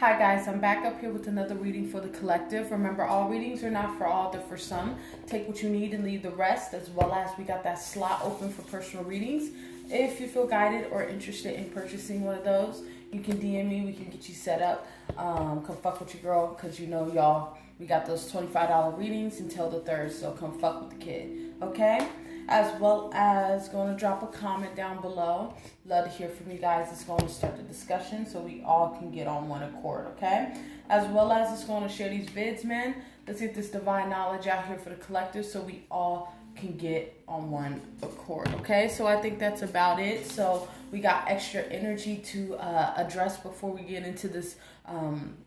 Hi guys, I'm back up here with another reading for the collective. Remember, all readings are not for all, they're for some. Take what you need and leave the rest, as well as we got that slot open for personal readings. If you feel guided or interested in purchasing one of those, you can DM me, we can get you set up. Come fuck with your girl, because you know y'all, we got those $25 readings until the 3rd, so come fuck with the kid, okay? As well as going to drop a comment down below. Love to hear from you guys. It's going to start the discussion so we all can get on one accord, okay? As well as it's going to share these vids, man. Let's get this divine knowledge out here for the collective so we all can get on one accord, okay? So I think that's about it. So we got extra energy to address before we get into this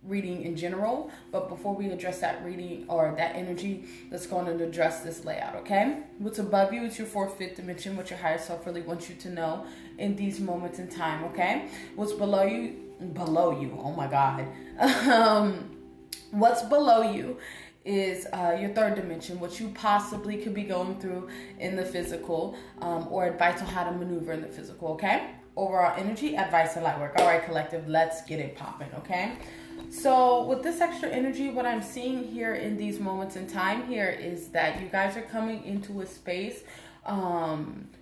reading in general. But before we address that reading or that energy, let's go on and address this layout, okay? What's above you is your 4th, 5th dimension, what your higher self really wants you to know in these moments in time, okay? What's below you, oh my God. What's below you is your 3rd dimension, what you possibly could be going through in the physical, or advice on how to maneuver in the physical, okay? Overall energy, advice, and light work. All right, collective, let's get it popping, okay? So with this extra energy, what I'm seeing here in these moments in time here is that you guys are coming into a space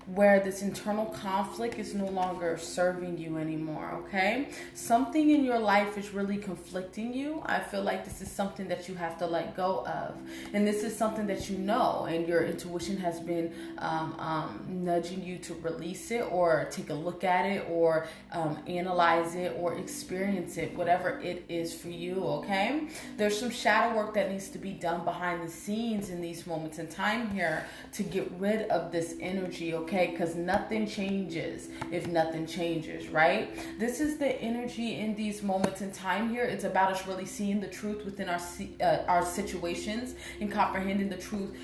where this internal conflict is no longer serving you anymore, okay? Something in your life is really conflicting you. I feel like this is something that you have to let go of. And this is something that you know, and your intuition has been nudging you to release it or take a look at it or analyze it or experience it, whatever it is for you, okay? There's some shadow work that needs to be done behind the scenes in these moments in time here to get rid of this energy, okay? Because nothing changes if nothing changes, right? This is the energy in these moments in time here. It's about us really seeing the truth within our situations and comprehending the truth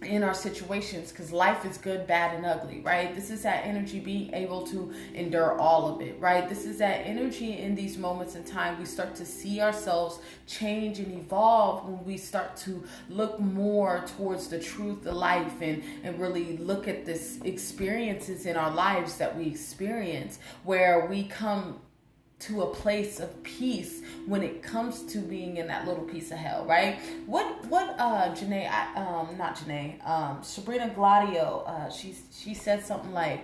in our situations, because life is good, bad, and ugly, right? This is that energy being able to endure all of it, right? This is that energy in these moments in time. We start to see ourselves change and evolve when we start to look more towards the truth of life and really look at this experiences in our lives that we experience, where we come to a place of peace when it comes to being in that little piece of hell, right? Sabrina Gladio, she said something like,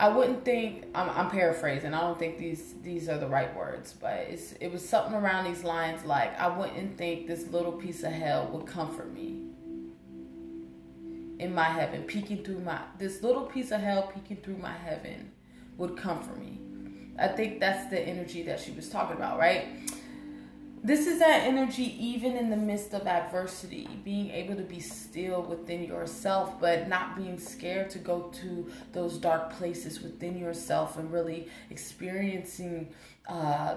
I wouldn't think, I'm paraphrasing, I don't think these are the right words, but it was something around these lines like, I wouldn't think this little piece of hell would comfort me in my heaven, this little piece of hell peeking through my heaven would comfort me. I think that's the energy that she was talking about, right? This is that energy even in the midst of adversity, being able to be still within yourself, but not being scared to go to those dark places within yourself and really experiencing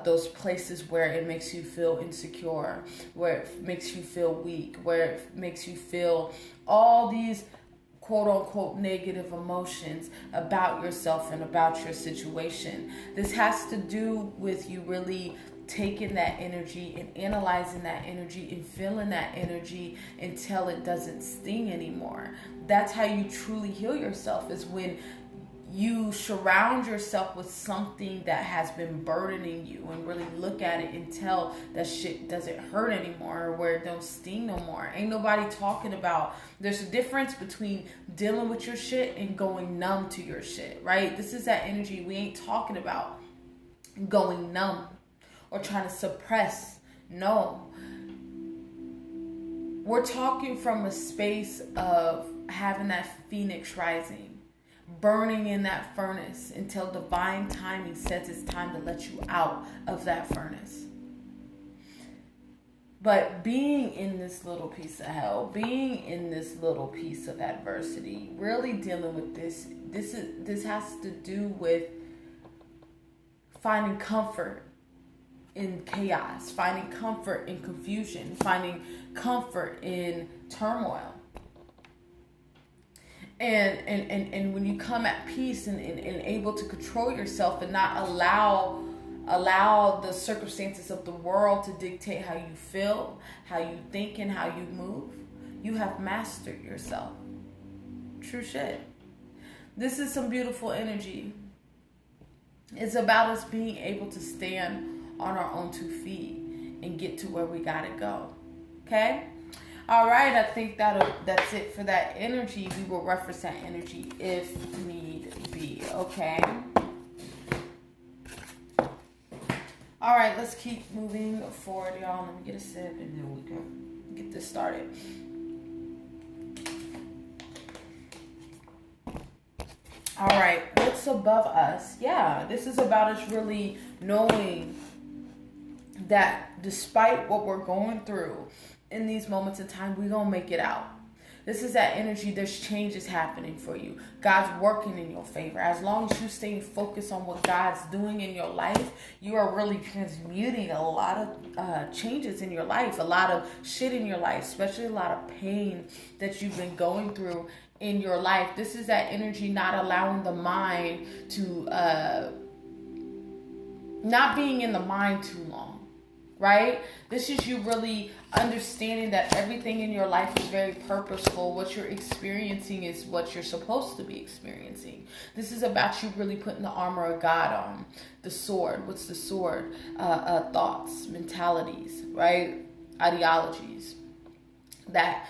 those places where it makes you feel insecure, where it makes you feel weak, where it makes you feel all these quote-unquote negative emotions about yourself and about your situation. This has to do with you really taking that energy and analyzing that energy and feeling that energy until it doesn't sting anymore. That's how you truly heal yourself, is when you surround yourself with something that has been burdening you and really look at it and tell that shit doesn't hurt anymore or where it don't sting no more. Ain't nobody talking about, there's a difference between dealing with your shit and going numb to your shit, right? This is that energy. We ain't talking about going numb or trying to suppress. No. We're talking from a space of having that phoenix rising, burning in that furnace until divine timing says it's time to let you out of that furnace. But being in this little piece of hell, being in this little piece of adversity, really dealing with this has to do with finding comfort in chaos, finding comfort in confusion, finding comfort in turmoil. And when you come at peace and able to control yourself and not allow the circumstances of the world to dictate how you feel, how you think, and how you move, you have mastered yourself. True shit. This is some beautiful energy. It's about us being able to stand on our own 2 feet and get to where we gotta go. Okay? All right, I think that's it for that energy. We will reference that energy if need be. Okay? All right, let's keep moving forward, y'all. Let me get a sip and then we can get this started. All right, what's above us? Yeah, this is about us really knowing that despite what we're going through in these moments in time, we're going to make it out. This is that energy. There's changes happening for you. God's working in your favor. As long as you stay focused on what God's doing in your life, you are really transmuting a lot of changes in your life, a lot of shit in your life, especially a lot of pain that you've been going through in your life. This is that energy not allowing the mind to, not being in the mind too long. Right? This is you really understanding that everything in your life is very purposeful. What you're experiencing is what you're supposed to be experiencing. This is about you really putting the armor of God on. The sword. What's the sword? Thoughts, mentalities, right? Ideologies. That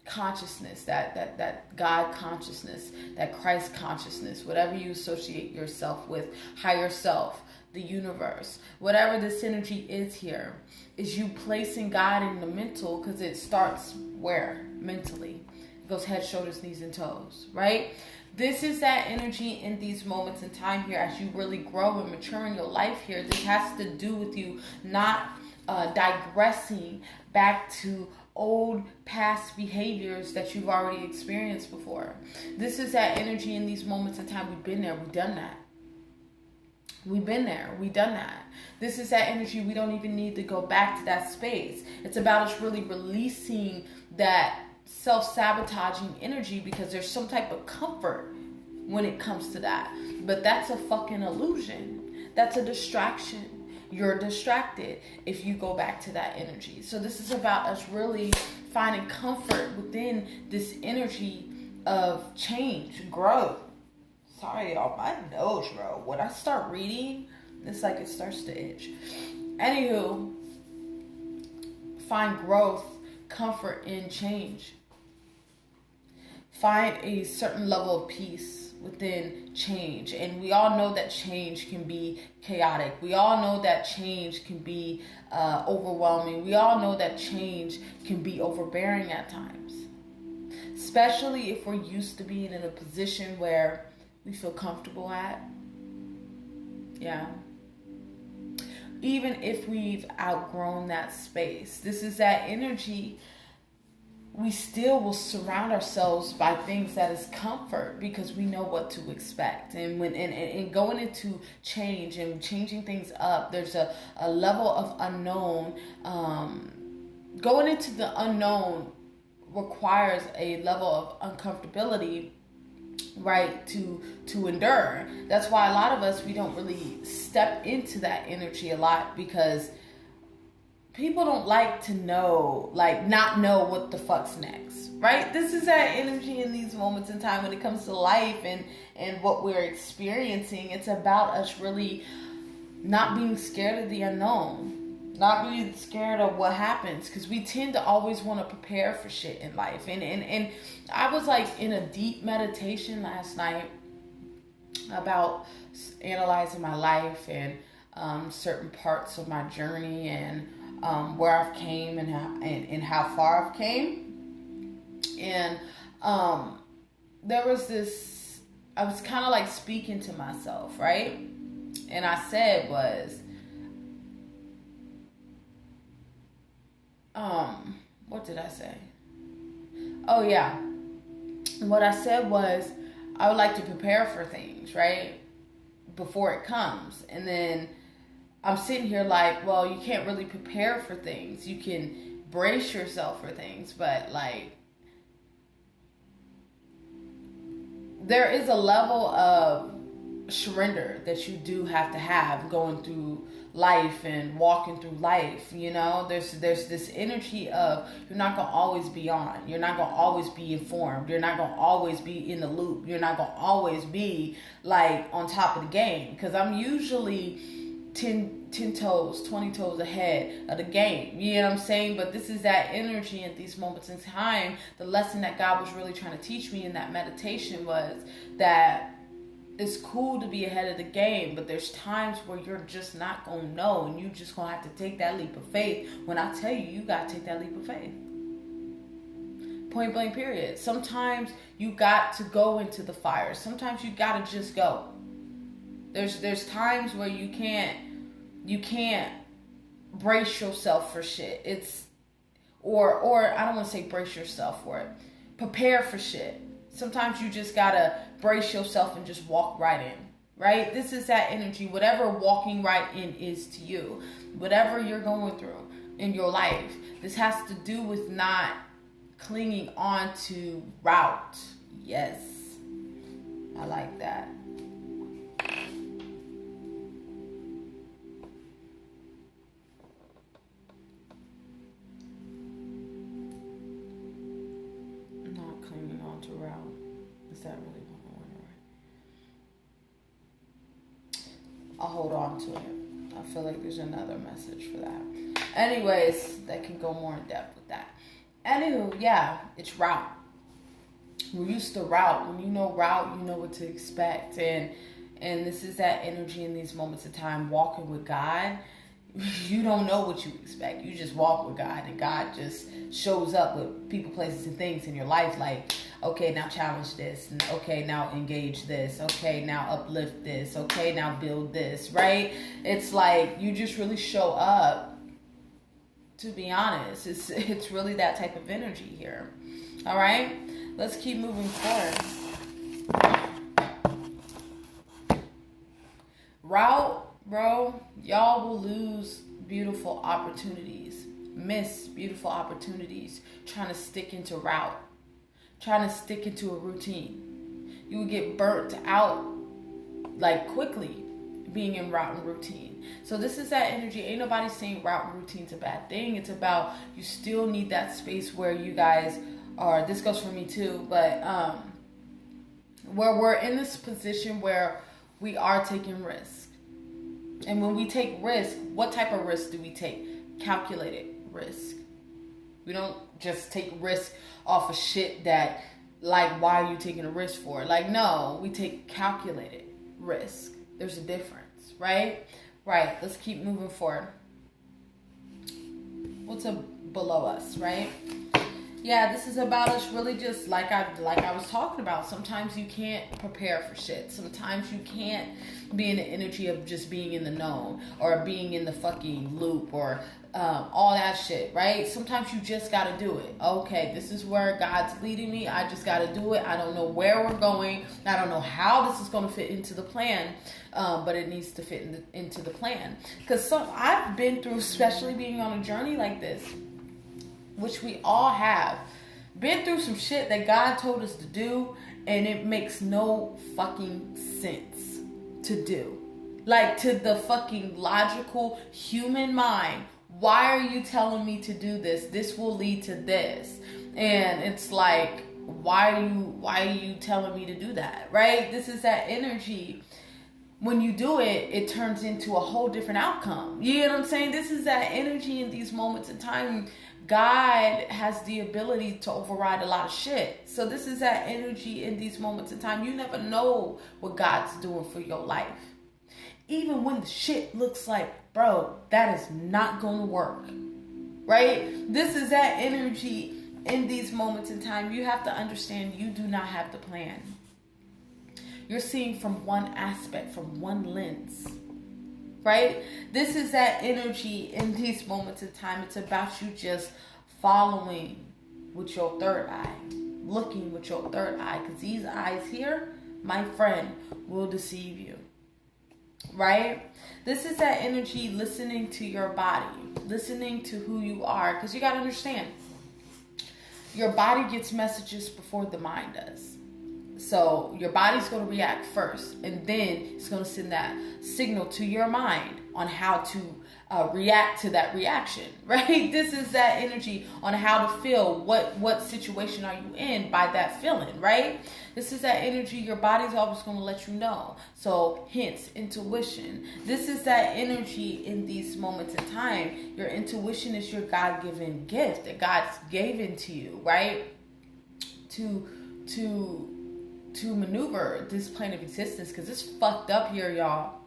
consciousness, that God consciousness, that Christ consciousness, whatever you associate yourself with, higher self, the universe, whatever this energy is here, is you placing God in the mental, because it starts where? Mentally. It goes head, shoulders, knees, and toes, right? This is that energy in these moments in time here as you really grow and mature in your life here. This has to do with you not digressing back to old past behaviors that you've already experienced before. This is that energy in these moments in time. We've been there. We've done that. We've been there. We've done that. This is that energy. We don't even need to go back to that space. It's about us really releasing that self-sabotaging energy, because there's some type of comfort when it comes to that. But that's a fucking illusion. That's a distraction. You're distracted if you go back to that energy. So this is about us really finding comfort within this energy of change, growth. Sorry, y'all, my nose, bro. When I start reading, it's like it starts to itch. Anywho, find growth, comfort in change. Find a certain level of peace within change. And we all know that change can be chaotic. We all know that change can be overwhelming. We all know that change can be overbearing at times. Especially if we're used to being in a position where we feel comfortable at. Yeah. Even if we've outgrown that space. This is that energy. We still will surround ourselves by things that is comfort, because we know what to expect. And when and going into change and changing things up, there's a level of unknown. Going into the unknown requires a level of uncomfortability, right, to endure. That's why a lot of us, we don't really step into that energy a lot, because people don't like to know, like, not know what the fuck's next, right? This is that energy in these moments in time when it comes to life and what we're experiencing. It's about us really not being scared of the unknown, not being scared of what happens, because we tend to always want to prepare for shit in life. And I was like in a deep meditation last night about analyzing my life and certain parts of my journey and where I've came and how far I've came. And there was this, I was kind of like speaking to myself, right? And I said was, what did I say? Oh yeah. What I said was, I would like to prepare for things, right? Before it comes. And then I'm sitting here like, well, you can't really prepare for things. You can brace yourself for things, but like, there is a level of surrender that you do have to have going through life and walking through life. You know, there's this energy of you're not gonna always be on, you're not gonna always be informed, you're not gonna always be in the loop, you're not gonna always be like on top of the game, because I'm usually 10 toes, 20 toes ahead of the game. You know what I'm saying? But this is that energy at these moments in time. The lesson that God was really trying to teach me in that meditation was that it's cool to be ahead of the game, but there's times where you're just not going to know, and you just going to have to take that leap of faith. When I tell you, you got to take that leap of faith. Point blank period. Sometimes you got to go into the fire. Sometimes you got to just go. There's times where you can't brace yourself for shit. Or I don't want to say brace yourself for it. Prepare for shit. Sometimes you just gotta brace yourself and just walk right in, right? This is that energy. Whatever walking right in is to you, whatever you're going through in your life, this has to do with not clinging on to route. Yes, I like that. I'll hold on to it. I feel like there's another message for that. Anyways, that can go more in depth with that. Anywho, yeah, it's route. We're used to route. When you know route, you know what to expect. And this is that energy in these moments of time. Walking with God, you don't know what you expect. You just walk with God, and God just shows up with people, places, and things in your life. Like, okay, now challenge this. And okay, now engage this. Okay, now uplift this. Okay, now build this, right? It's like you just really show up, to be honest. It's really that type of energy here. All right? Let's keep moving forward. Route, bro, y'all will lose beautiful opportunities. Miss beautiful opportunities trying to stick into route. Trying to stick into a routine. You would get burnt out like quickly being in route and routine. So this is that energy. Ain't nobody saying route and routine's a bad thing. It's about you still need that space where you guys are, this goes for me too, but where we're in this position where we are taking risk. And when we take risk, what type of risk do we take? Calculated risk. We don't just take risk off of shit that, like, why are you taking a risk for? Like, no, we take calculated risk. There's a difference, right? Right, let's keep moving forward. What's below us, right? Yeah, this is about us really just like I was talking about. Sometimes you can't prepare for shit. Sometimes you can't be in the energy of just being in the know or being in the fucking loop or all that shit, right? Sometimes you just gotta do it. Okay, this is where God's leading me. I just gotta do it. I don't know where we're going. I don't know how this is gonna fit into the plan, but it needs to fit into the plan. Because I've been through, especially being on a journey like this, which we all have, been through some shit that God told us to do, and it makes no fucking sense to do. Like, to the fucking logical human mind, why are you telling me to do this? This will lead to this. And it's like, why are you telling me to do that, right? This is that energy. When you do it, it turns into a whole different outcome. You know what I'm saying? This is that energy in these moments in time. God has the ability to override a lot of shit. So this is that energy in these moments in time. You never know what God's doing for your life. Even when the shit looks like, bro, that is not going to work. Right? This is that energy in these moments in time. You have to understand you do not have the plan. You're seeing from one aspect, from one lens. Right? This is that energy in these moments in time. It's about you just following with your third eye. Looking with your third eye. Because these eyes here, my friend, will deceive you. Right? This is that energy, listening to your body. Listening to who you are. Because you got to understand, your body gets messages before the mind does. So your body's going to react first, and then it's going to send that signal to your mind on how to react to that reaction, right? This is that energy on how to feel. What situation are you in by that feeling, right? This is that energy your body's always going to let you know. So hence intuition. This is that energy in these moments in time. Your intuition is your God-given gift that God's given to you, right? To maneuver this plane of existence, because it's fucked up here, y'all.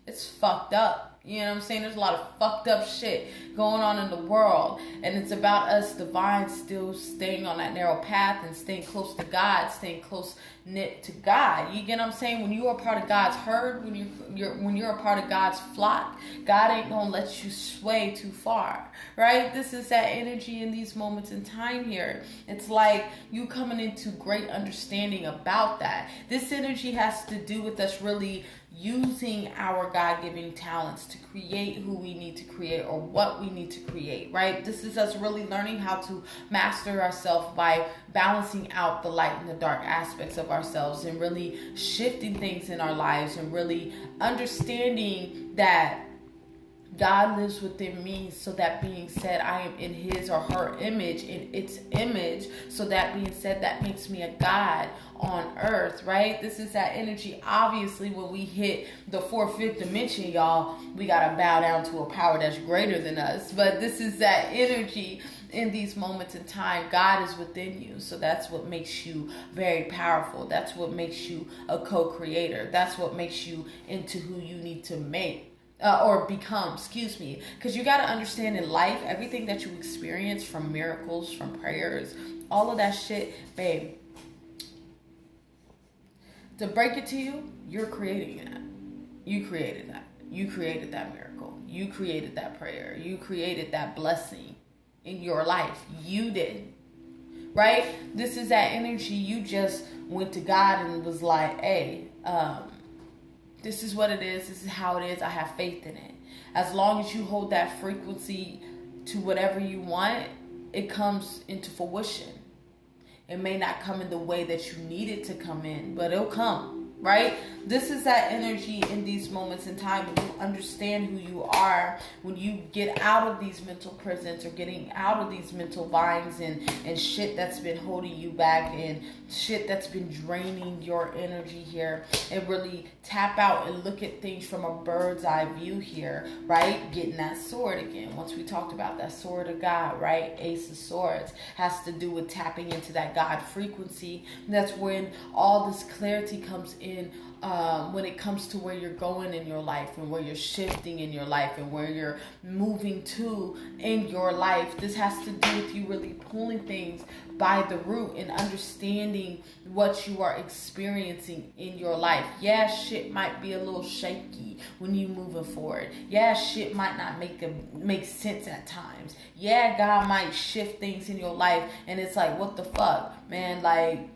It's fucked up. You know what I'm saying? There's a lot of fucked up shit going on in the world. And it's about us divine still staying on that narrow path and staying close to God, staying close knit to God. You get what I'm saying? When you are part of God's herd, when you're a part of God's flock, God ain't gonna let you sway too far, right? This is that energy in these moments in time here. It's like you coming into great understanding about that. This energy has to do with us really using our God-given talents to create who we need to create or what we need to create, right? This is us really learning how to master ourselves by balancing out the light and the dark aspects of ourselves and really shifting things in our lives and really understanding that God lives within me. So that being said, I am in his or her image, in its image. So that being said, that makes me a God on earth, right? This is that energy. Obviously, when we hit the 4th, 5th dimension, y'all, we got to bow down to a power that's greater than us. But this is that energy in these moments in time. God is within you. So that's what makes you very powerful. That's what makes you a co-creator. That's what makes you into who you need to make. Or become, because you got to understand in life, everything that you experience, from miracles, from prayers, all of that shit, babe, to break it to you, you're creating that. You created that. You created that miracle. You created that prayer. You created that blessing in your life. You did, right? This is that energy. You just went to God and was like, hey, this is what it is. This is how it is. I have faith in it. As long as you hold that frequency to whatever you want, it comes into fruition. It may not come in the way that you need it to come in, but it'll come, right? This is that energy in these moments in time when you understand who you are, when you get out of these mental prisons or getting out of these mental binds and shit that's been holding you back and shit that's been draining your energy here, and really tap out and look at things from a bird's eye view here, right? Getting that sword again. Once we talked about that sword of God, right? Ace of Swords has to do with tapping into that God frequency. That's when all this clarity comes in. When it comes to where you're going in your life and where you're shifting in your life and where you're moving to in your life. This has to do with you really pulling things by the root and understanding what you are experiencing in your life. Yeah, shit might be a little shaky when you moving forward. Yeah, shit might not make sense at times. Yeah, God might shift things in your life and it's like, what the fuck, man? Like,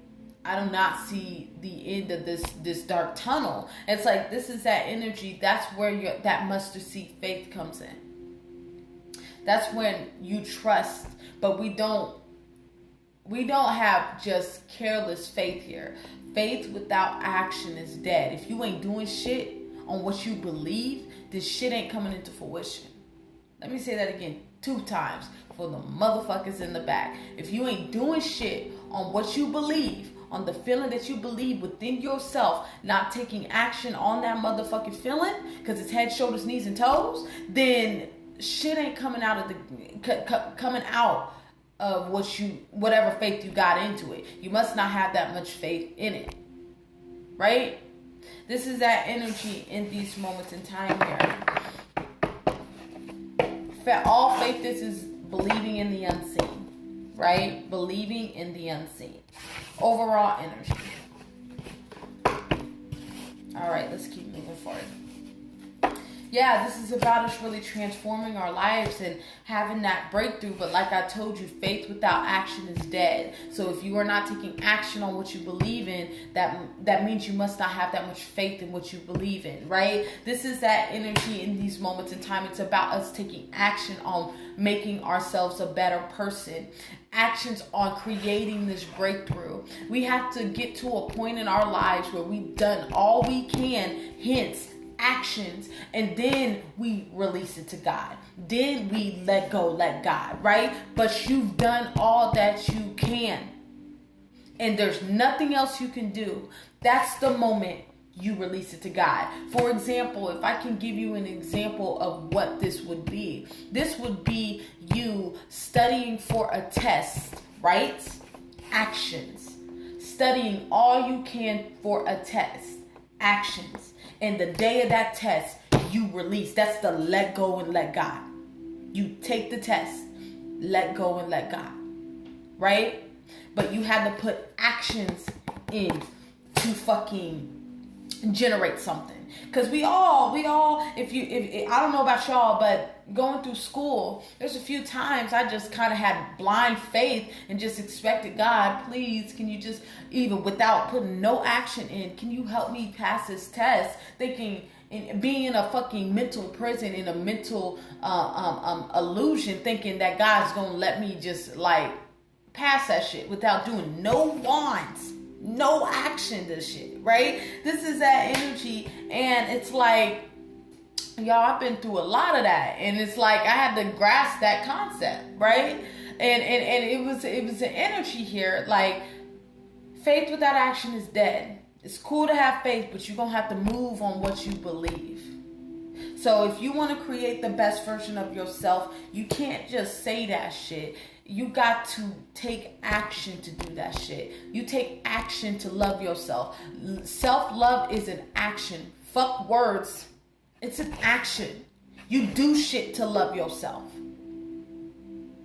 I do not see the end of this dark tunnel. It's like, this is that energy. That's where that mustard seed faith comes in. That's when you trust, but we don't have just careless faith here. Faith without action is dead. If you ain't doing shit on what you believe, this shit ain't coming into fruition. Let me say that again 2 times for the motherfuckers in the back. If you ain't doing shit on what you believe, on the feeling that you believe within yourself, not taking action on that motherfucking feeling, because it's head, shoulders, knees, and toes, then shit ain't coming out of whatever faith you got into it. You must not have that much faith in it, right? This is that energy in these moments in time here. All faith is believing in the unseen, right? Believing in the unseen. Overall energy. All right, let's keep moving forward. Yeah, this is about us really transforming our lives and having that breakthrough. But like I told you, faith without action is dead. So if you are not taking action on what you believe in, that means you must not have that much faith in what you believe in, right? This is that energy in these moments in time. It's about us taking action on making ourselves a better person. Actions on creating this breakthrough. We have to get to a point in our lives where we've done all we can, hence actions, and then we release it to God. Then we let go, let God, right? But you've done all that you can, and there's nothing else you can do. That's the moment you release it to God. For example, if I can give you an example of what this would be you studying for a test, right? Actions. Studying all you can for a test. Actions. And the day of that test, you release. That's the let go and let God. You take the test, let go and let God, right? But you had to put actions in to fucking generate something. Because we all, if I don't know about y'all, but going through school, there's a few times I just kind of had blind faith and just expected, God, please, can you just, even without putting no action in, can you help me pass this test? Thinking, being in a fucking mental prison, in a mental illusion, thinking that God's gonna let me just like pass that shit without doing no wands. No action to shit, right? This is that energy, and it's like, y'all, I've been through a lot of that, and it's like I had to grasp that concept, right? And it was an energy here, like faith without action is dead. It's cool to have faith, but you're gonna have to move on what you believe. So if you want to create the best version of yourself, you can't just say that shit. You got to take action to do that shit. You take action to love yourself. Self-love is an action. Fuck words. It's an action. You do shit to love yourself.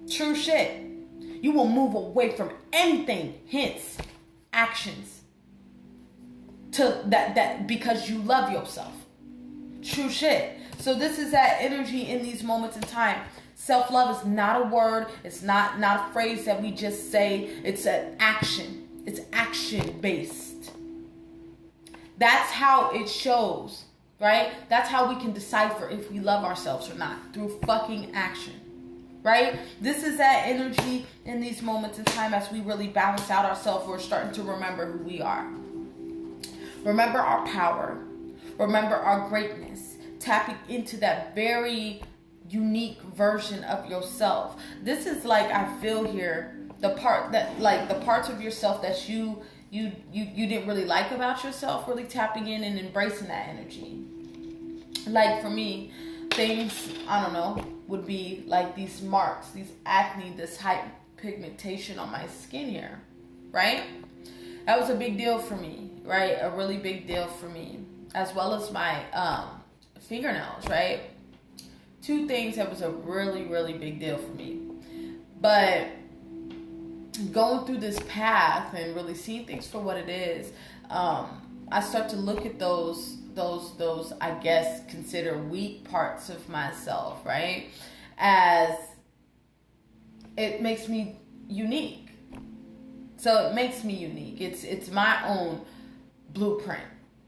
True shit. You will move away from anything, hence actions. To that because you love yourself. True shit. So this is that energy in these moments in time. Self-love is not a word. It's not a phrase that we just say. It's an action. It's action-based. That's how it shows, right? That's how we can decipher if we love ourselves or not, through fucking action, right? This is that energy in these moments in time as we really balance out ourselves. We're starting to remember who we are. Remember our power. Remember our greatness. Tapping into that very unique version of yourself. This is like, I feel here, the parts of yourself that you didn't really like about yourself, really tapping in and embracing that energy. Like for me, things, I don't know, would be like these marks, these acne, this hyperpigmentation on my skin here, right? That was a big deal for me, right? A really big deal for me, as well as my fingernails, right? Two things that was a really, really big deal for me. But going through this path and really seeing things for what it is, I start to look at those I guess consider weak parts of myself, right? As it makes me unique. So it makes me unique. It's my own blueprint.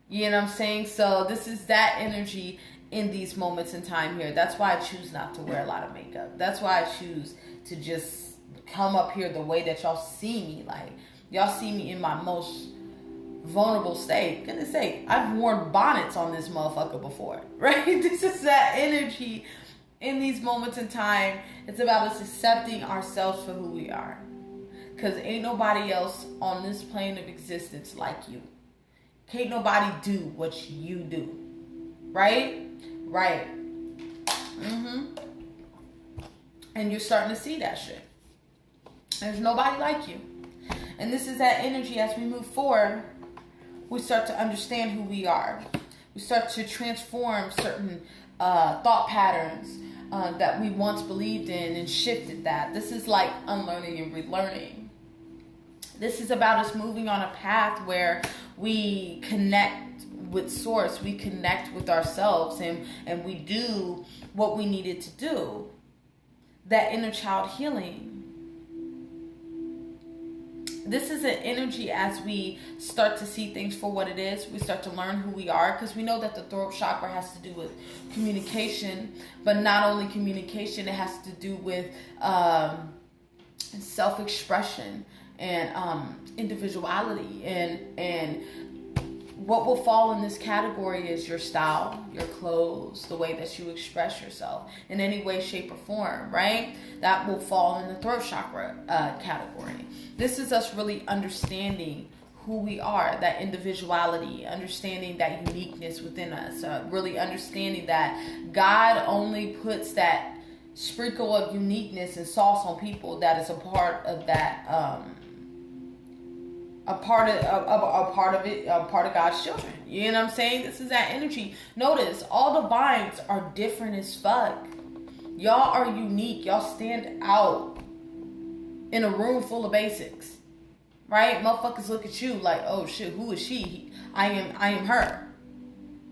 You know what I'm saying? So this is that energy in these moments in time here. That's why I choose not to wear a lot of makeup. That's why I choose to just come up here the way that y'all see me. Like, y'all see me in my most vulnerable state. Goodness sake, I've worn bonnets on this motherfucker before, right? This is that energy in these moments in time. It's about us accepting ourselves for who we are. Because ain't nobody else on this plane of existence like you. Can't nobody do what you do. Right? Right. And you're starting to see that shit. There's nobody like you. And this is that energy as we move forward. We start to understand who we are. We start to transform certain thought patterns that we once believed in and shifted that. This is like unlearning and relearning. This is about us moving on a path where we connect with source, we connect with ourselves, and we do what we needed to do. That inner child healing. This is an energy as we start to see things for what it is. We start to learn who we are, because we know that the throat chakra has to do with communication, but not only communication, it has to do with self-expression and individuality. And what will fall in this category is your style, your clothes, the way that you express yourself in any way, shape, or form, right? That will fall in the throat chakra category. This is us really understanding who we are, that individuality, understanding that uniqueness within us, really understanding that God only puts that sprinkle of uniqueness and sauce on people that is a part of that, a part of God's children. You know what I'm saying? This is that energy. Notice, all the vines are different as fuck. Y'all are unique. Y'all stand out in a room full of basics, right? Motherfuckers look at you like, oh shit, who is she? I am her,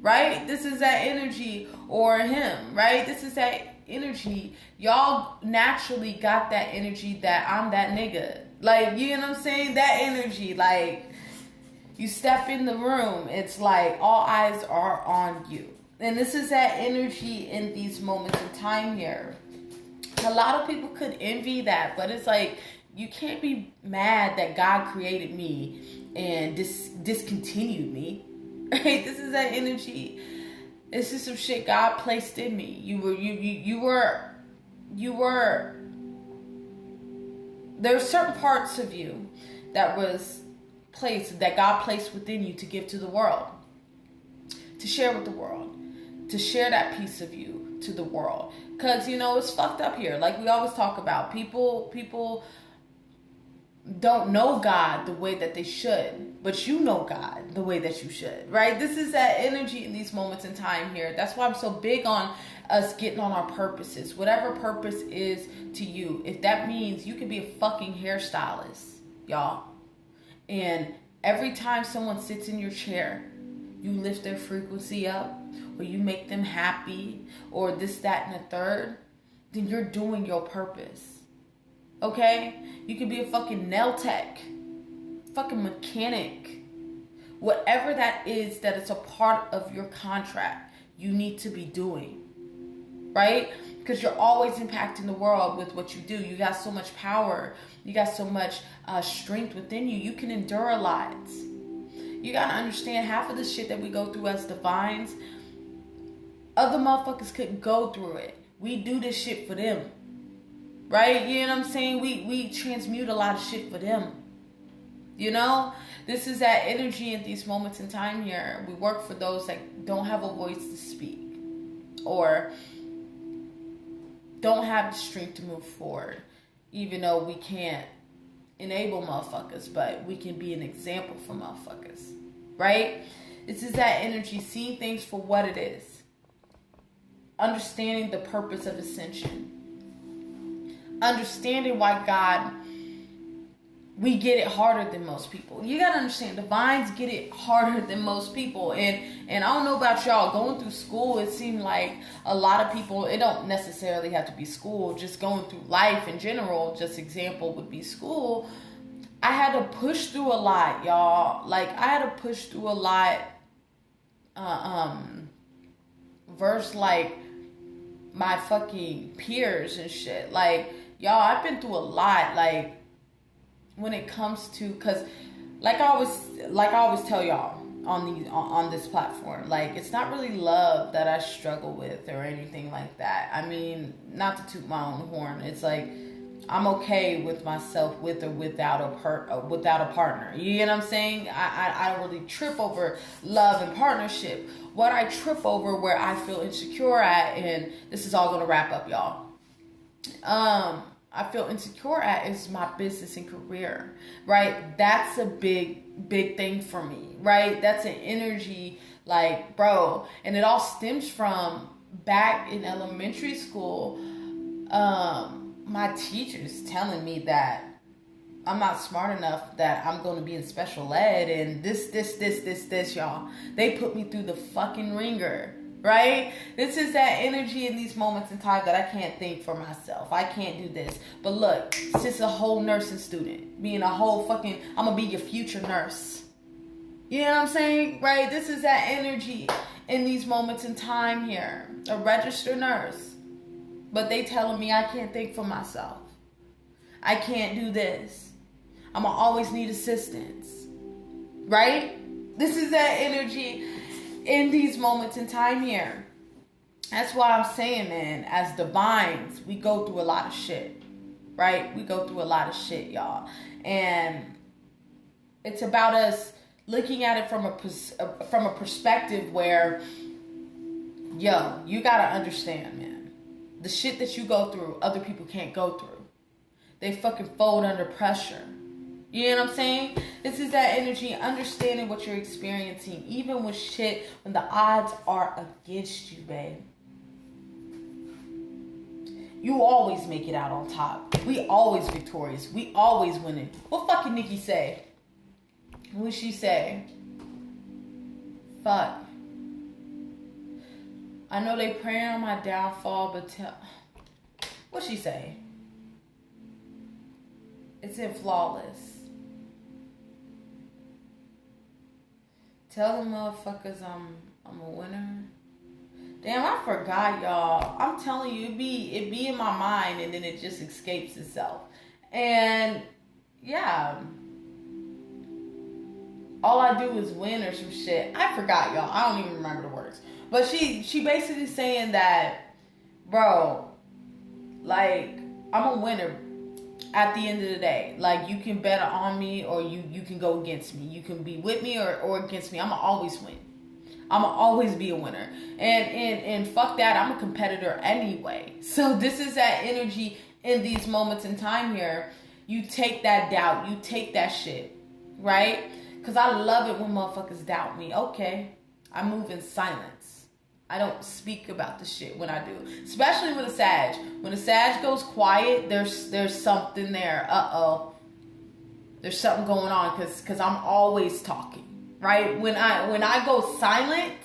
right? This is that energy, or him, right? This is that energy. Y'all naturally got that energy that I'm that nigga. Like, you know what I'm saying? That energy, like, you step in the room, it's like all eyes are on you. And this is that energy in these moments in time here. A lot of people could envy that, but it's like, you can't be mad that God created me and discontinued me. Right? This is that energy. This is some shit God placed in me. You were there are certain parts of you that God placed within you to give to the world, to share with the world, to share that piece of you to the world. Because, you know, it's fucked up here. Like we always talk about, people don't know God the way that they should, but you know God the way that you should, right? This is that energy in these moments in time here. That's why I'm so big on us getting on our purposes. Whatever purpose is to you. If that means you could be a fucking hairstylist, y'all, and every time someone sits in your chair, you lift their frequency up, or you make them happy, or this, that, and the third, then you're doing your purpose. Okay? You could be a fucking nail tech, fucking mechanic. Whatever that is, that it's a part of your contract, you need to be doing. Right? Because you're always impacting the world with what you do. You got so much power. You got so much strength within you. You can endure a lot. You got to understand, half of the shit that we go through as divines, other motherfuckers couldn't go through it. We do this shit for them. Right? You know what I'm saying? We transmute a lot of shit for them. You know? This is that energy in these moments in time here. We work for those that don't have a voice to speak, or don't have the strength to move forward. Even though we can't enable motherfuckers, but we can be an example for motherfuckers. Right? This is that energy, seeing things for what it is. Understanding the purpose of ascension. Understanding why God, we get it harder than most people. You gotta understand, divines get it harder than most people. And I don't know about y'all, going through school, it seemed like a lot of people, it don't necessarily have to be school, just going through life in general, just example would be school. I had to push through a lot, y'all. Like, I had to push through a lot, versus like my fucking peers and shit. Like, y'all, I've been through a lot, like, when it comes to, cause like I always tell y'all on this platform, like, it's not really love that I struggle with or anything like that. I mean, not to toot my own horn, it's like I'm okay with myself with or without a partner. You know what I'm saying? I don't really trip over love and partnership. What I trip over, where I feel insecure at, and this is all gonna wrap up, y'all. I feel insecure at is my business and career, right? That's a big thing for me, right? That's an energy, like, bro, and it all stems from back in elementary school. My teachers telling me that I'm not smart enough that I'm going to be in special ed and this, y'all. They put me through the fucking ringer, right? This is that energy in these moments in time that I can't think for myself. I can't do this. But look, it's just a whole nursing student. Being a whole fucking, I'm going to be your future nurse. You know what I'm saying? Right? This is that energy in these moments in time here. A registered nurse. But they telling me I can't think for myself. I can't do this. I'm going to always need assistance. Right? This is that energy in these moments in time here. That's why I'm saying, man, as divines, we go through a lot of shit. Right? We go through a lot of shit, y'all. And it's about us looking at it from a perspective where, yo, you got to understand, man. The shit that you go through, other people can't go through. They fucking fold under pressure. You know what I'm saying? This is that energy, understanding what you're experiencing, even with shit when the odds are against you, babe. You always make it out on top. We always victorious. We always winning. What fucking Nikki say? What she say? Fuck. I know they praying on my downfall, but what she say? It's in Flawless. Tell them motherfuckers I'm a winner. Damn, I forgot, y'all. I'm telling you, it be in my mind and then it just escapes itself. And yeah. All I do is win or some shit. I forgot, y'all. I don't even remember the words. But she basically saying that, bro, like, I'm a winner at the end of the day. Like, you can bet on me or you can go against me. You can be with me or against me. I'm going to always win. I'm going to always be a winner. And fuck that. I'm a competitor anyway. So this is that energy in these moments in time here. You take that doubt. You take that shit. Right? Because I love it when motherfuckers doubt me. Okay. I move in silence. I don't speak about the shit when I do. Especially with a Sag. When a Sag goes quiet, there's something there. Uh-oh. There's something going on because I'm always talking. Right? When I go silent,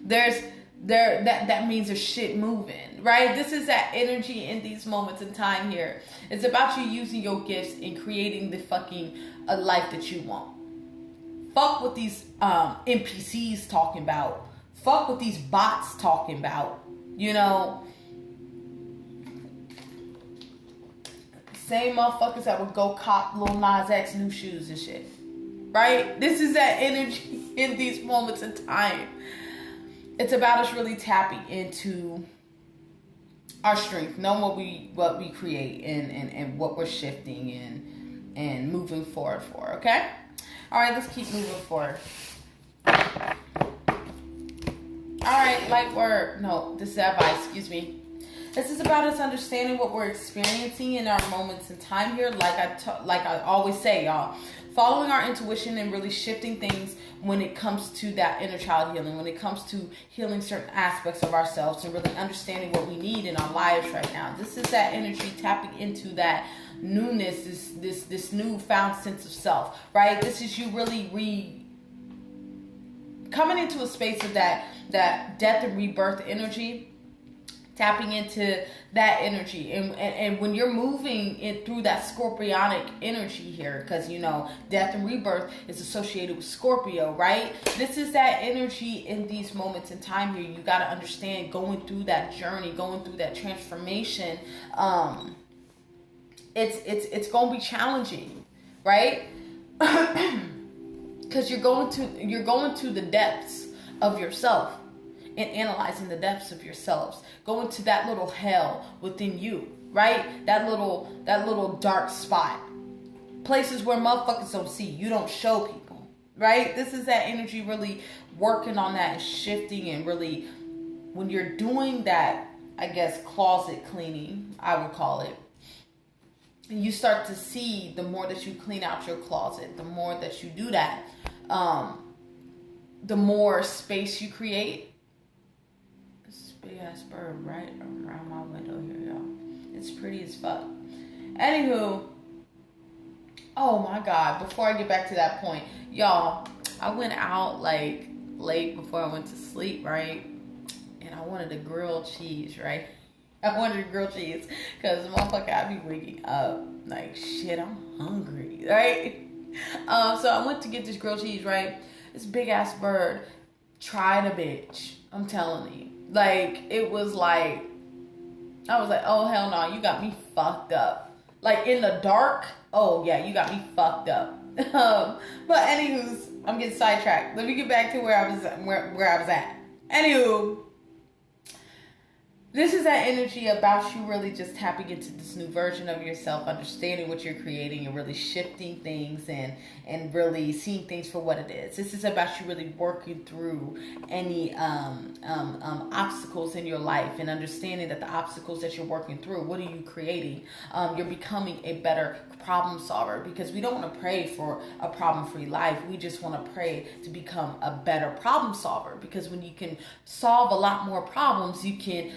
that means there's shit moving. Right? This is that energy in these moments in time here. It's about you using your gifts and creating the fucking life that you want. Fuck what these NPCs talking about. Fuck what these bots talking about. You know, same motherfuckers that would go cop Lil Nas X new shoes and shit. Right? This is that energy in these moments in time. It's about us really tapping into our strength, knowing what we create and what we're shifting and moving forward for, okay? All right, let's keep moving forward. All right, light word. No, this is advice. Excuse me. This is about us understanding what we're experiencing in our moments in time here. Like I always say, y'all, following our intuition and really shifting things when it comes to that inner child healing, when it comes to healing certain aspects of ourselves and really understanding what we need in our lives right now. This is that energy tapping into that newness, this newfound sense of self, right? This is you really coming into a space of that death and rebirth energy, tapping into that energy. And when you're moving it through that scorpionic energy here, because, you know, death and rebirth is associated with Scorpio, right? This is that energy in these moments in time here. You got to understand, going through that journey, going through that transformation, it's going to be challenging, right? Because you're going to the depths of yourself and analyzing the depths of yourselves, going to that little hell within you, right? That little dark spot, places where motherfuckers don't see, you don't show people, right? This is that energy really working on that and shifting, and really when you're doing that, I guess, closet cleaning, I would call it, you start to see the more that you clean out your closet, the more that you do that, the more space you create. This big ass bird right around my window here, y'all. It's pretty as fuck. Anywho, Oh my God, before I get back to that point, y'all, I went out like late before I went to sleep, right? And I wanted a grilled cheese, right? I wanted a grilled cheese because motherfucker, I be waking up like shit. I'm hungry, right? So I went to get this grilled cheese, right? This big ass bird tried a bitch. I'm telling you, like it was like I was like, oh hell no, you got me fucked up. Like in the dark, oh yeah, you got me fucked up. But anywho's, I'm getting sidetracked. Let me get back to where I was at. Anywho, this is that energy about you really just tapping into this new version of yourself, understanding what you're creating and really shifting things and really seeing things for what it is. This is about you really working through any obstacles in your life and understanding that the obstacles that you're working through, what are you creating? You're becoming a better problem solver, because we don't want to pray for a problem-free life. We just want to pray to become a better problem solver, because when you can solve a lot more problems, you can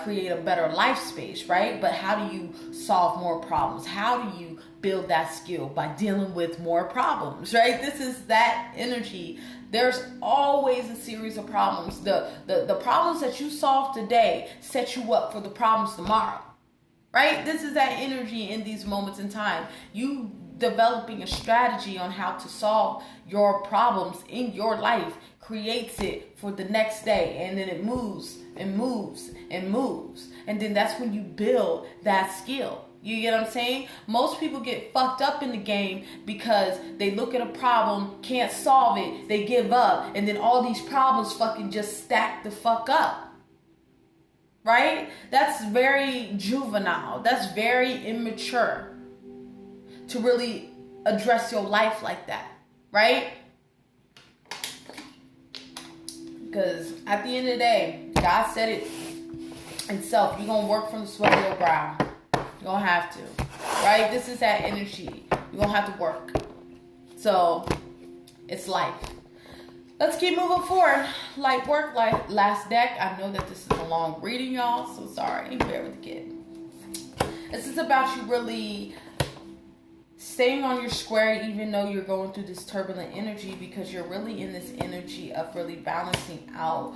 create a better life space, right? But how do you solve more problems? How do you build that skill? By dealing with more problems, right? This is that energy. There's always a series of problems. The problems that you solve today set you up for the problems tomorrow, right? This is that energy in these moments in time. You developing a strategy on how to solve your problems in your life creates it for the next day, and then it moves and moves and moves, and then that's when you build that skill. You get what I'm saying? Most people get fucked up in the game because they look at a problem, can't solve it, they give up, and then all these problems fucking just stack the fuck up. Right? That's very juvenile. That's very immature to really address your life like that. Right? Because at the end of the day, God said it himself. You're going to work from the sweat of your brow. You're going to have to. Right? This is that energy. You're going to have to work. So, it's life. Let's keep moving forward. Light work, like last deck. I know that this is a long reading, y'all, so sorry. Bear with the kid. This is about you really staying on your square even though you're going through this turbulent energy, because you're really in this energy of really balancing out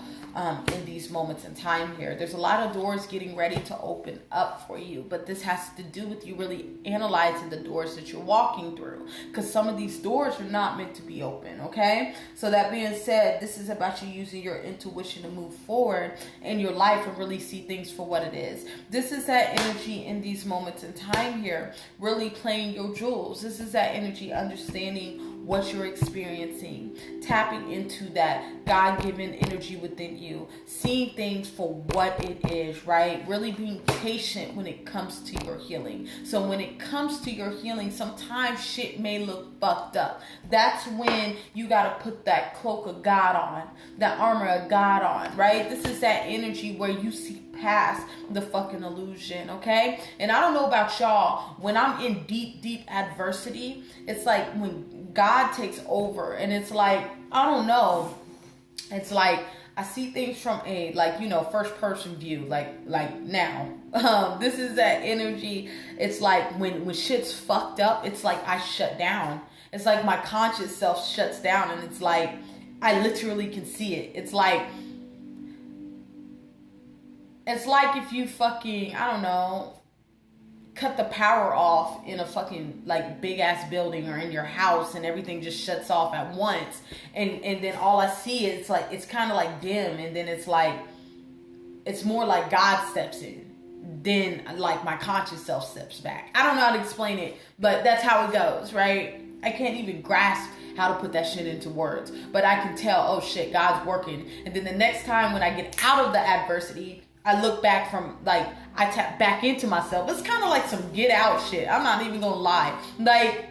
in these moments in time here. There's a lot of doors getting ready to open up for you, but this has to do with you really analyzing the doors that you're walking through, because some of these doors are not meant to be open, okay? So that being said, this is about you using your intuition to move forward in your life and really see things for what it is. This is that energy in these moments in time here, really playing your jewels. This is that energy, understanding what you're experiencing, tapping into that God-given energy within you, seeing things for what it is, right? Really being patient when it comes to your healing. So when it comes to your healing, sometimes shit may look fucked up. That's when you got to put that cloak of God on, that armor of God on, right? This is that energy where you see past the fucking illusion, okay? And I don't know about y'all, when I'm in deep adversity, it's like when God takes over, and it's like, I don't know, it's like I see things from a, like, you know, first person view, like now. This is that energy. It's like when shit's fucked up, it's like I shut down. It's like my conscious self shuts down, and it's like I literally can see it. It's like if you fucking, I don't know, cut the power off in a fucking like big ass building or in your house, and everything just shuts off at once, and then all I see is like, it's kind of like dim, and then it's like, it's more like God steps in, then like my conscious self steps back. I don't know how to explain it, but that's how it goes, right? I can't even grasp how to put that shit into words, but I can tell, oh shit, God's working. And then the next time when I get out of the adversity, I look back from, like, I tap back into myself. It's kind of like some Get Out shit. I'm not even gonna lie. Like,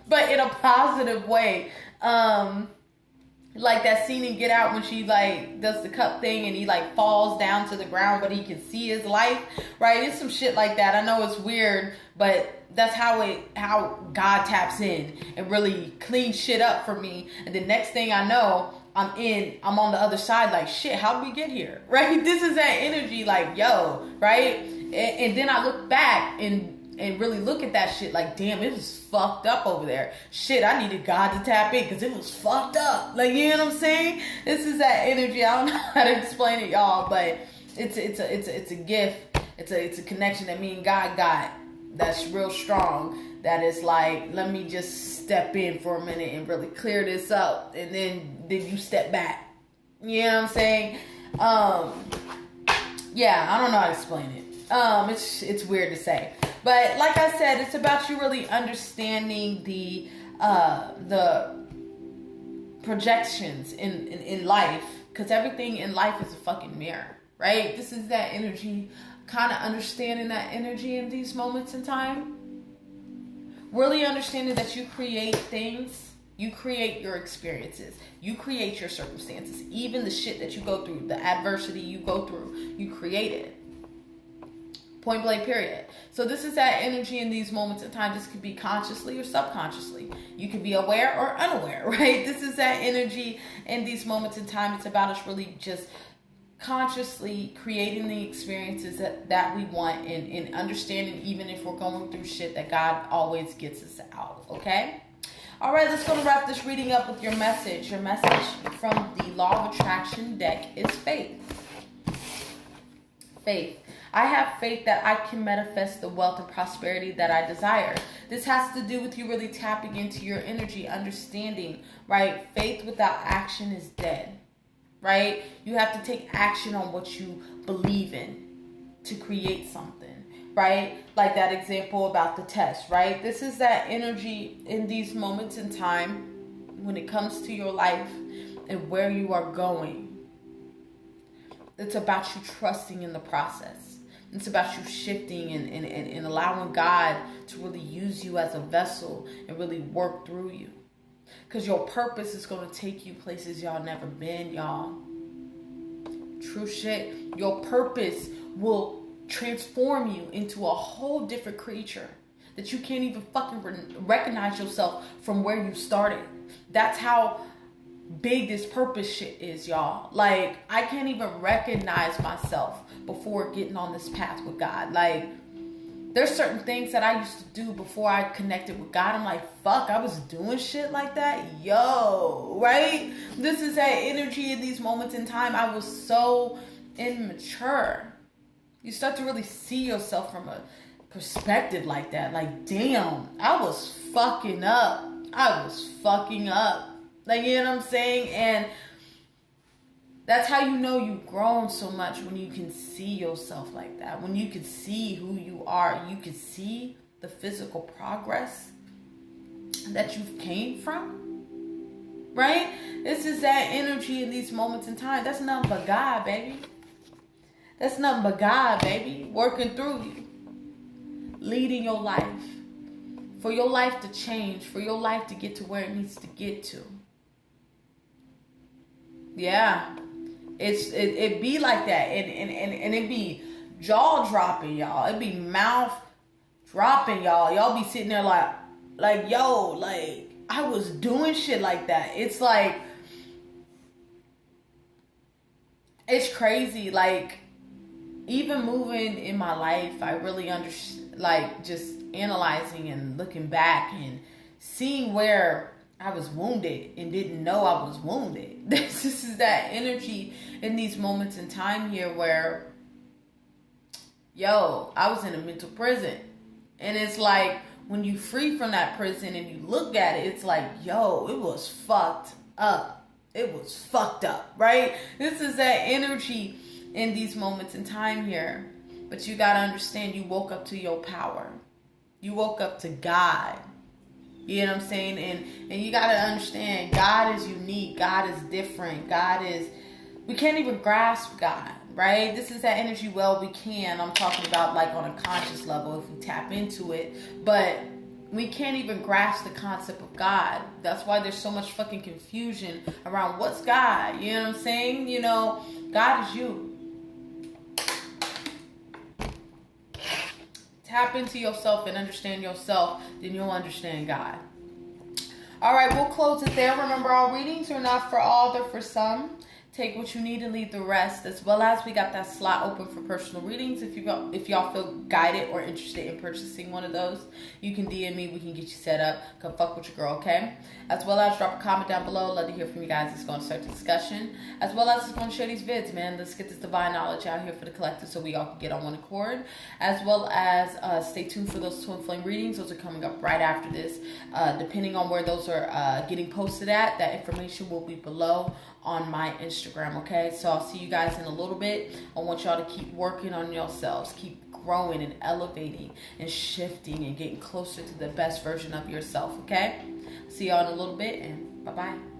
but in a positive way. Like that scene in Get Out when she, like, does the cup thing and he, like, falls down to the ground, but he can see his life, right? It's some shit like that. I know it's weird, but that's how God taps in and really cleans shit up for me. And the next thing I know, I'm on the other side, like, shit, how did we get here, right? This is that energy, like, yo, right? And then I look back, and and really look at that shit like, damn, it was fucked up over there. Shit, I needed God to tap in because it was fucked up. Like, you know what I'm saying? This is that energy. I don't know how to explain it, y'all, but it's a gift. It's a connection that me and God got that's real strong. That is like, let me just step in for a minute and really clear this up, and then you step back. You know what I'm saying? Yeah, I don't know how to explain it. It's weird to say, but like I said, it's about you really understanding the projections in life, because everything in life is a fucking mirror, right? This is that energy, kind of understanding that energy in these moments in time. Really understanding that you create things, you create your experiences, you create your circumstances, even the shit that you go through, the adversity you go through, you create it. Point blank, period. So this is that energy in these moments in time. This could be consciously or subconsciously. You could be aware or unaware, right? This is that energy in these moments in time. It's about us really just consciously creating the experiences that we want, and understanding, even if we're going through shit, that God always gets us out, okay? All right, let's go to wrap this reading up with your message. Your message from the Law of Attraction deck is faith. Faith. I have faith that I can manifest the wealth and prosperity that I desire. This has to do with you really tapping into your energy, understanding, right? Faith without action is dead, right? You have to take action on what you believe in to create something, right? Like that example about the test, right? This is that energy in these moments in time when it comes to your life and where you are going. It's about you trusting in the process. It's about you shifting and allowing God to really use you as a vessel and really work through you. Because your purpose is going to take you places y'all never been, y'all. True shit. Your purpose will transform you into a whole different creature that you can't even fucking recognize yourself from where you started. That's how big this purpose shit is, y'all. Like, I can't even recognize myself before getting on this path with God. Like, there's certain things that I used to do before I connected with God. I'm like, fuck, I was doing shit like that? Yo, right? This is that energy in these moments in time. I was so immature. You start to really see yourself from a perspective like that. Like, damn, I was fucking up. I was fucking up. Like, you know what I'm saying? And that's how you know you've grown so much, when you can see yourself like that. When you can see who you are. You can see the physical progress that you've came from. Right? This is that energy in these moments in time. That's nothing but God, baby. That's nothing but God, baby. Working through you. Leading your life. For your life to change. For your life to get to where it needs to get to. Yeah, it be like that, and it be jaw dropping, y'all. It be mouth dropping, y'all. Y'all be sitting there like yo, like I was doing shit like that. It's like, it's crazy. Like, even moving in my life, I really understand. Like, just analyzing and looking back and seeing where I was wounded and didn't know I was wounded. This is that energy in these moments in time here where, yo, I was in a mental prison. And it's like, when you free from that prison and you look at it, it's like, yo, it was fucked up. It was fucked up, right? This is that energy in these moments in time here. But you gotta understand, you woke up to your power. You woke up to God. You know what I'm saying? And you got to understand, God is unique. God is different. We can't even grasp God, right? This is that energy, well, we can. I'm talking about like on a conscious level if we tap into it. But we can't even grasp the concept of God. That's why there's so much fucking confusion around what's God. You know what I'm saying? You know, God is you. Tap into yourself and understand yourself, then you'll understand God. All right, we'll close it there. Remember, all readings are not for all, they're for some. Take what you need and leave the rest, as well as we got that slot open for personal readings. If y'all feel guided or interested in purchasing one of those, you can DM me. We can get you set up. Come fuck with your girl, okay? As well as drop a comment down below. Love to hear from you guys. It's going to start the discussion. As well as it's going to share these vids, man. Let's get this divine knowledge out here for the collective so we all can get on one accord. As well as stay tuned for those twin flame readings. Those are coming up right after this. Depending on where those are getting posted at, that information will be below on my Instagram, okay? So I'll see you guys in a little bit. I want y'all to keep working on yourselves, keep growing and elevating and shifting and getting closer to the best version of yourself, okay? See y'all in a little bit, and bye-bye.